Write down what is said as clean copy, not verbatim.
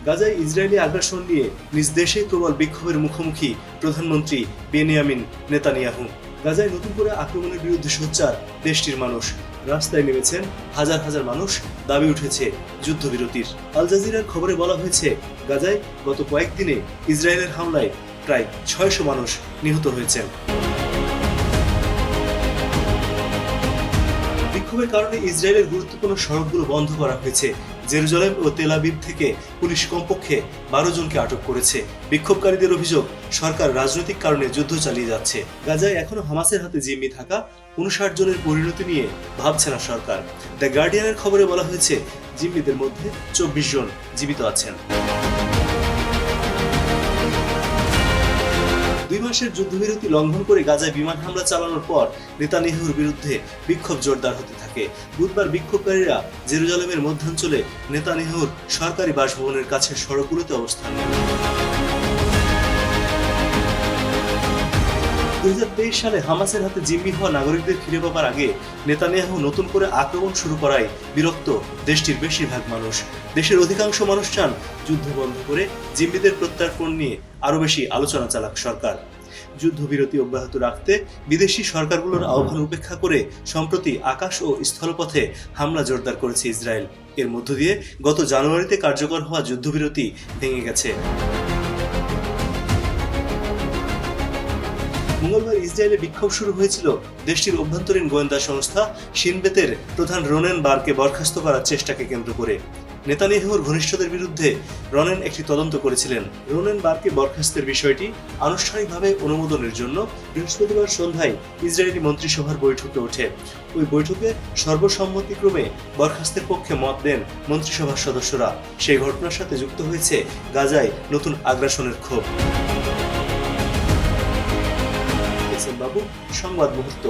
গাজায় ইসরায়েলি আগ্রাসন নিয়ে নিজ দেশে প্রবল বিক্ষোভের মুখোমুখি প্রধানমন্ত্রী বেনিয়ামিন নেতানিয়াহু। গাজায় নতুন করে আক্রমণের বিরুদ্ধে সোচ্চার দেশটির মানুষ। রাস্তায় নেমেছেন হাজার হাজার মানুষ, দাবি উঠেছে যুদ্ধবিরতির। আল জাজিরার খবরে বলা হয়েছে, গাজায় গত কয়েকদিনে ইসরায়েলের হামলায় প্রায় 600 মানুষ নিহত হয়েছেন। বিক্ষোভের কারণে ইসরায়েলের গুরুত্বপূর্ণ সড়কগুলো বন্ধ করা হয়েছে। জেরুজালেম ও তেল আবিব থেকে পুলিশ কমপক্ষে 12 জনকে আটক করেছে। বিক্ষোভকারীদের অভিযোগ, সরকার রাজনৈতিক কারণে যুদ্ধ চালিয়ে যাচ্ছে। গাজায় এখনো হামাসের হাতে জিম্মি থাকা 59 জনের পরিণতি নিয়ে ভাবছে না সরকার। দ্য গার্ডিয়ানের খবরে বলা হয়েছে, জিম্মিদের মধ্যে 24 জন জীবিত আছেন। 2 মাসের যুদ্ধবিরতি লঙ্ঘন করে গাজায় বিমান হামলা চালানোর পর নেতানিয়াহুর বিরুদ্ধে বিক্ষোভ জোরদার হতে থাকে। বুধবার বিক্ষোভকারীরা জেরুজালেমের মধ্যাঞ্চলে নেতানিয়াহুর সরকারি বাসভবনের কাছে সড়কগুলোতে অবস্থান নেন। 2023 সালে হামাসের হাতে জিম্মি হওয়া নাগরিকদের ফিরে পাবার আগে নেতানিয়াহু নতুন করে আক্রমণ শুরু করায় বিরক্ত দেশটির বেশিরভাগ মানুষ। দেশের অধিকাংশ মানুষ চান যুদ্ধ বন্ধ করে জিম্মিদের প্রত্যার্পণ নিয়ে আরো বেশি আলোচনা চালাক সরকার। যুদ্ধবিরতি অব্যাহত রাখতে বিদেশি সরকারগুলোর আহ্বান উপেক্ষা করে সম্প্রতি আকাশ ও স্থলপথে হামলা জোরদার করেছে ইসরায়েল। এর মধ্য দিয়ে গত জানুয়ারিতে কার্যকর হওয়া যুদ্ধবিরতি ভেঙে গেছে। মঙ্গলবার ইসরায়েলে বিক্ষোভ শুরু হয়েছিল দেশটির অভ্যন্তরীণ গোয়েন্দা সংস্থা শিন বেতের প্রধান রোনেন বারকে বরখাস্ত করার চেষ্টাকে কেন্দ্র করে। নেতানিয়াহুর ঘনিষ্ঠদের বিরুদ্ধে রনেন একটি তদন্ত করেছিলেন। রোনেন বারকে বরখাস্তের বিষয়টি আনুষ্ঠানিকভাবে অনুমোদনের জন্য বৃহস্পতিবার সন্ধ্যায় ইসরায়েলি মন্ত্রিসভার বৈঠকে ওঠে। ওই বৈঠকে সর্বসম্মতিক্রমে বরখাস্তের পক্ষে মত দেন মন্ত্রিসভার সদস্যরা। সেই ঘটনার সাথে যুক্ত হয়েছে গাজায় নতুন আগ্রাসনের ক্ষোভ। বাবু, সংবাদ মুহূর্ত।